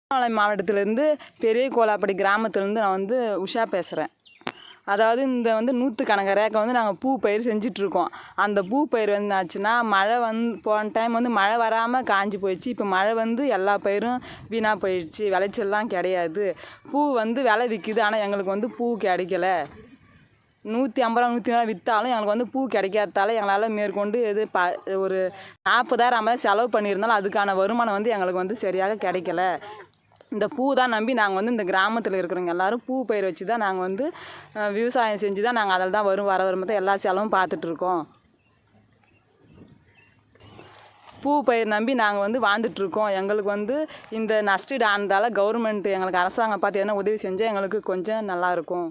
திருவண்ணாமலை மாவட்டத்திலேருந்து பெரிய கோலாப்படி கிராமத்துலேருந்து நான் வந்து உஷா பேசுகிறேன். அதாவது இந்த நூற்றுக்கணக்கான ரேக்கை நாங்கள் பூ பயிர் செஞ்சிட்ருக்கோம். அந்த பூ பயிர் ஆச்சுன்னா மழை போன டைம் மழை வராமல் காஞ்சி போயிடுச்சு. இப்போ மழை எல்லா பயிரும் வீணாக போயிடுச்சு. விளைச்சல்லாம் கிடையாது. பூ விலை விற்கிது. ஆனால் எங்களுக்கு பூ கிடைக்கல. 150 ரூபா 100 ரூபா விற்றாலும் எங்களுக்கு பூ கிடைக்காததால எங்களால் மேற்கொண்டு ஒரு 40,000 50,000 செலவு பண்ணியிருந்தாலும் அதுக்கான வருமானம் எங்களுக்கு சரியாக கிடைக்கல. இந்த பூ தான் நம்பி நாங்கள் இந்த கிராமத்தில் இருக்கிறவங்க எல்லோரும் பூ பயிர் வச்சு தான் நாங்கள் விவசாயம் செஞ்சு தான் நாங்கள் அதில் தான் வர வருமானத்தை எல்லா செலவும் பார்த்துட்ருக்கோம். பூ பயிர் நம்பி நாங்கள் வாழ்ந்துட்டுருக்கோம். எங்களுக்கு இந்த நஷ்டீடு ஆனதால் கவர்மெண்ட் எங்களுக்கு அரசாங்கம் பார்த்து எதனா உதவி செஞ்சால் எங்களுக்கு கொஞ்சம் நல்லாயிருக்கும்.